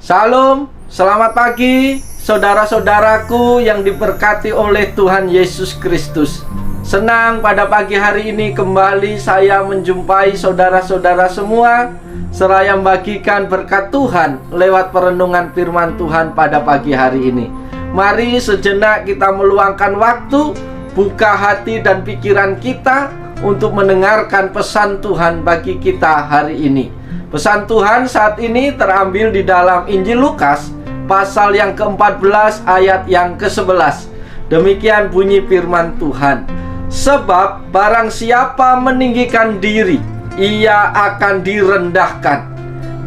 Salam, selamat pagi saudara-saudaraku yang diberkati oleh Tuhan Yesus Kristus. Senang pada pagi hari ini kembali saya menjumpai saudara-saudara semua, seraya membagikan berkat Tuhan lewat perenungan firman Tuhan pada pagi hari ini. Mari sejenak kita meluangkan waktu, buka hati dan pikiran kita untuk mendengarkan pesan Tuhan bagi kita hari ini. Pesan Tuhan saat ini terambil di dalam Injil Lukas pasal yang ke-14 ayat yang ke-11. Demikian bunyi firman Tuhan. Sebab barang siapa meninggikan diri, ia akan direndahkan.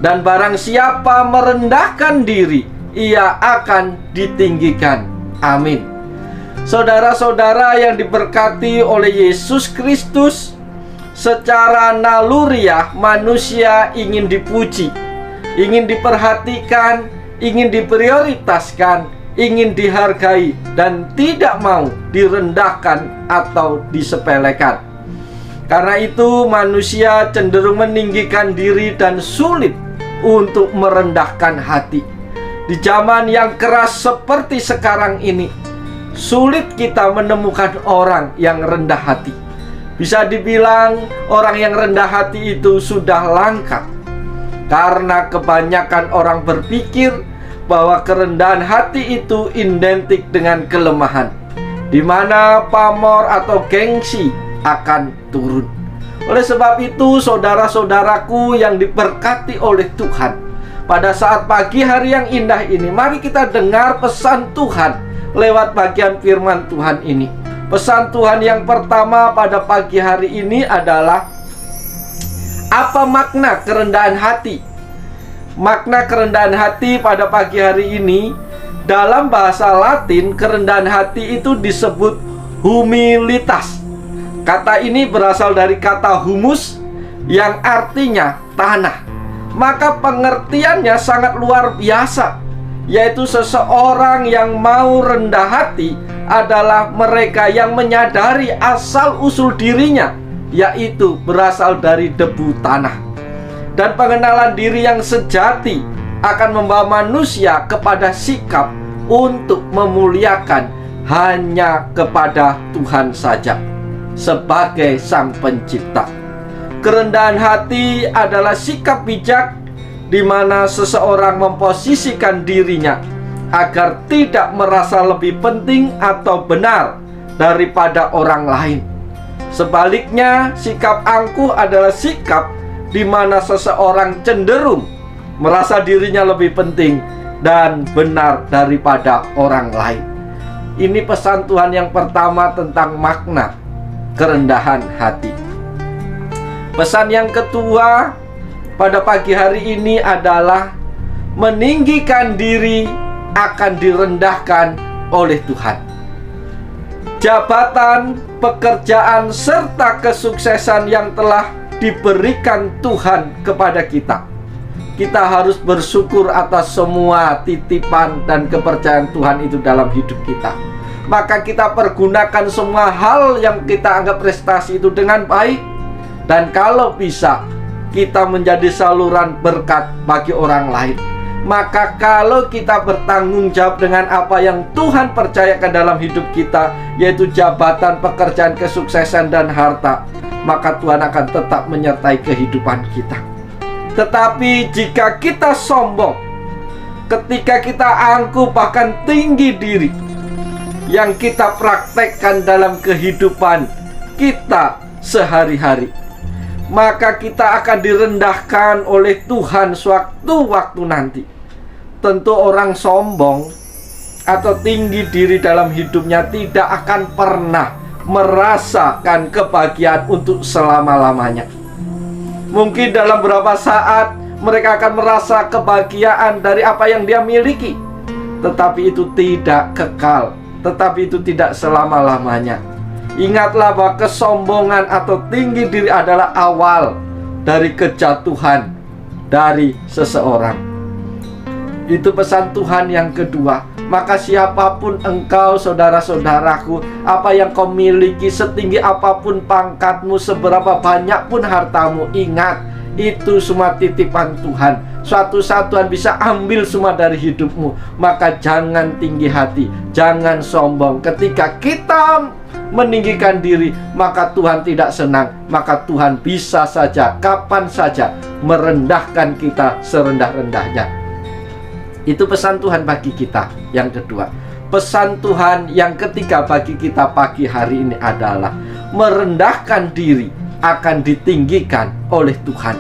Dan barang siapa merendahkan diri, ia akan ditinggikan. Amin. Saudara-saudara yang diberkati oleh Yesus Kristus, secara naluriah manusia ingin dipuji, ingin diperhatikan, ingin diprioritaskan, ingin dihargai, dan tidak mau direndahkan atau disepelekan. Karena itu manusia cenderung meninggikan diri dan sulit untuk merendahkan hati. Di zaman yang keras seperti sekarang ini, sulit kita menemukan orang yang rendah hati. Bisa dibilang orang yang rendah hati itu sudah langka, karena kebanyakan orang berpikir bahwa kerendahan hati itu identik dengan kelemahan, di mana pamor atau gengsi akan turun. Oleh sebab itu, saudara-saudaraku yang diberkati oleh Tuhan, pada saat pagi hari yang indah ini, mari kita dengar pesan Tuhan lewat bagian firman Tuhan ini. Pesan Tuhan yang pertama pada pagi hari ini adalah, apa makna kerendahan hati? Makna kerendahan hati pada pagi hari ini, dalam bahasa Latin, kerendahan hati itu disebut humilitas. Kata ini berasal dari kata humus yang artinya tanah. Maka pengertiannya sangat luar biasa, yaitu seseorang yang mau rendah hati adalah mereka yang menyadari asal-usul dirinya, yaitu berasal dari debu tanah. Dan pengenalan diri yang sejati akan membawa manusia kepada sikap untuk memuliakan hanya kepada Tuhan saja sebagai Sang Pencipta. Kerendahan hati adalah sikap bijak di mana seseorang memposisikan dirinya agar tidak merasa lebih penting atau benar daripada orang lain. Sebaliknya, sikap angkuh adalah sikap di mana seseorang cenderung merasa dirinya lebih penting dan benar daripada orang lain. Ini pesan Tuhan yang pertama tentang makna kerendahan hati. Pesan yang kedua pada pagi hari ini adalah meninggikan diri akan direndahkan oleh Tuhan. Jabatan, pekerjaan, serta kesuksesan yang telah diberikan Tuhan kepada kita, kita harus bersyukur atas semua titipan dan kepercayaan Tuhan itu dalam hidup kita. Maka kita pergunakan semua hal yang kita anggap prestasi itu dengan baik. Dan kalau bisa, kita menjadi saluran berkat bagi orang lain. Maka kalau kita bertanggung jawab dengan apa yang Tuhan percayakan dalam hidup kita, yaitu jabatan, pekerjaan, kesuksesan, dan harta, maka Tuhan akan tetap menyertai kehidupan kita. Tetapi jika kita sombong, ketika kita angkuh bahkan tinggi diri, yang kita praktekkan dalam kehidupan kita sehari-hari, maka kita akan direndahkan oleh Tuhan sewaktu-waktu nanti. Tentu orang sombong atau tinggi diri dalam hidupnya tidak akan pernah merasakan kebahagiaan untuk selama-lamanya. Mungkin dalam beberapa saat mereka akan merasa kebahagiaan dari apa yang dia miliki, tetapi itu tidak kekal, tetapi itu tidak selama-lamanya. Ingatlah bahwa kesombongan atau tinggi diri adalah awal dari kejatuhan dari seseorang. Itu pesan Tuhan yang kedua. Maka siapapun engkau, saudara-saudaraku, apa yang kau miliki, setinggi apapun pangkatmu, seberapa banyak pun hartamu, ingat, Itu semua titipan Tuhan. Suatu saat Tuhan bisa ambil semua dari hidupmu. Maka jangan tinggi hati, jangan sombong. Ketika kita meninggikan diri, maka Tuhan tidak senang. Maka Tuhan bisa saja, kapan saja merendahkan kita serendah-rendahnya. Itu pesan Tuhan bagi kita. Yang kedua, pesan Tuhan yang ketiga bagi kita pagi hari ini adalah merendahkan diri akan ditinggikan oleh Tuhan.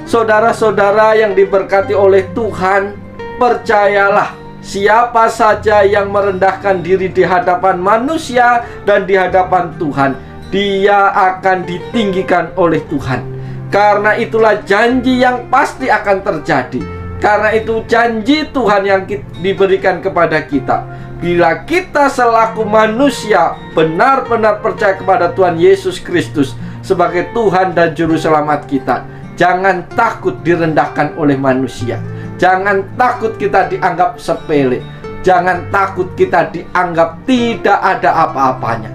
Saudara-saudara yang diberkati oleh Tuhan, percayalah, siapa saja yang merendahkan diri di hadapan manusia dan di hadapan Tuhan, dia akan ditinggikan oleh Tuhan. Karena itulah janji yang pasti akan terjadi. Karena itu janji Tuhan yang diberikan kepada kita. Bila kita selaku manusia benar-benar percaya kepada Tuhan Yesus Kristus sebagai Tuhan dan Juru Selamat kita, jangan takut direndahkan oleh manusia. Jangan takut kita dianggap sepele. Jangan takut kita dianggap tidak ada apa-apanya.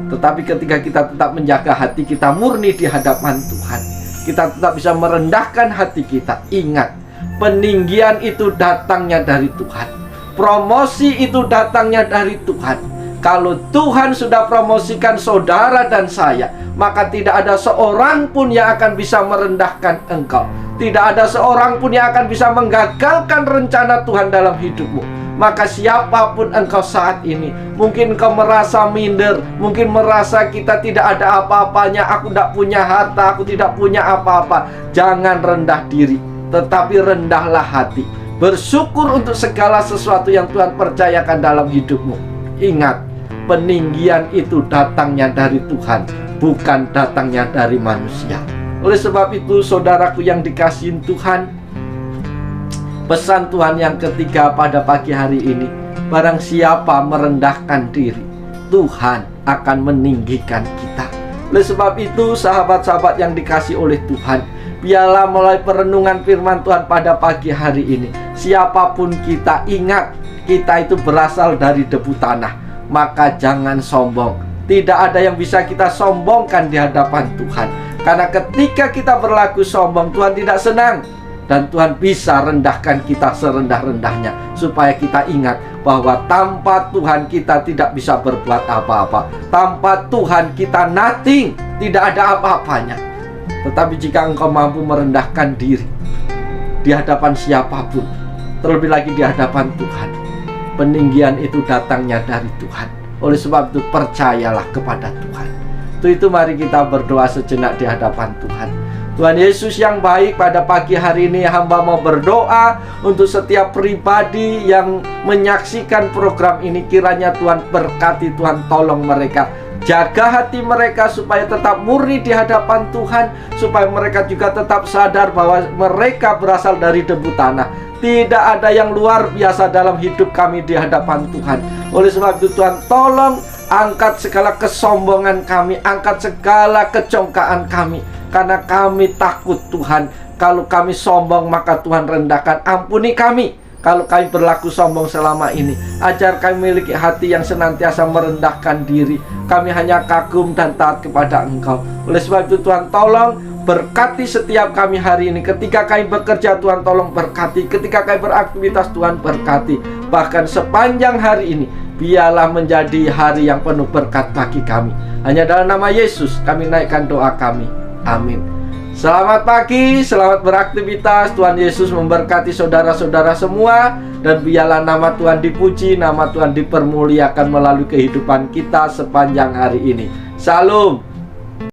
Tetapi ketika kita tetap menjaga hati kita murni di hadapan Tuhan, kita tetap bisa merendahkan hati kita. Ingat, peninggian itu datangnya dari Tuhan. Promosi itu datangnya dari Tuhan. Kalau Tuhan sudah promosikan saudara dan saya, maka tidak ada seorang pun yang akan bisa merendahkan engkau. Tidak ada seorang pun yang akan bisa menggagalkan rencana Tuhan dalam hidupmu. Maka siapapun engkau saat ini, mungkin engkau merasa minder, mungkin merasa kita tidak ada apa-apanya, aku tidak punya harta, aku tidak punya apa-apa. Jangan rendah diri, tetapi rendahlah hati. Bersyukur untuk segala sesuatu yang Tuhan percayakan dalam hidupmu. Ingat, peninggian itu datangnya dari Tuhan, bukan datangnya dari manusia. Oleh sebab itu, saudaraku yang dikasihi Tuhan, pesan Tuhan yang ketiga pada pagi hari ini, barang siapa merendahkan diri, Tuhan akan meninggikan kita. Oleh sebab itu, sahabat-sahabat yang dikasihi oleh Tuhan, biarlah mulai perenungan firman Tuhan pada pagi hari ini, siapapun kita, ingat, kita itu berasal dari debu tanah. Maka jangan sombong. Tidak ada yang bisa kita sombongkan di hadapan Tuhan. Karena ketika kita berlaku sombong, Tuhan tidak senang. Dan Tuhan bisa rendahkan kita serendah-rendahnya. Supaya kita ingat bahwa tanpa Tuhan kita tidak bisa berbuat apa-apa. Tanpa Tuhan kita nothing, tidak ada apa-apanya. Tetapi jika engkau mampu merendahkan diri di hadapan siapapun, terlebih lagi di hadapan Tuhan, peninggian itu datangnya dari Tuhan. Oleh sebab itu, percayalah kepada Tuhan. Itu mari kita berdoa sejenak di hadapan Tuhan. Tuhan Yesus yang baik, pada pagi hari ini hamba mau berdoa untuk setiap pribadi yang menyaksikan program ini. Kiranya Tuhan berkati, Tuhan tolong mereka. Jaga hati mereka supaya tetap murni di hadapan Tuhan. Supaya mereka juga tetap sadar bahwa mereka berasal dari debu tanah. Tidak ada yang luar biasa dalam hidup kami di hadapan Tuhan. Oleh sebab itu, Tuhan tolong angkat segala kesombongan kami, angkat segala kecongkaan kami. Karena kami takut Tuhan. Kalau kami sombong, maka Tuhan rendahkan. Ampuni kami kalau kami berlaku sombong selama ini. Ajar kami memiliki hati yang senantiasa merendahkan diri. Kami hanya kagum dan taat kepada Engkau. Oleh sebab itu, Tuhan tolong berkati setiap kami hari ini. Ketika kami bekerja, Tuhan tolong berkati. Ketika kami beraktivitas, Tuhan berkati. Bahkan sepanjang hari ini, biarlah menjadi hari yang penuh berkat bagi kami. Hanya dalam nama Yesus kami naikkan doa kami. Amin. Selamat pagi, selamat beraktivitas. Tuhan Yesus memberkati saudara-saudara semua. Dan biarlah nama Tuhan dipuji, nama Tuhan dipermuliakan melalui kehidupan kita sepanjang hari ini. Salam.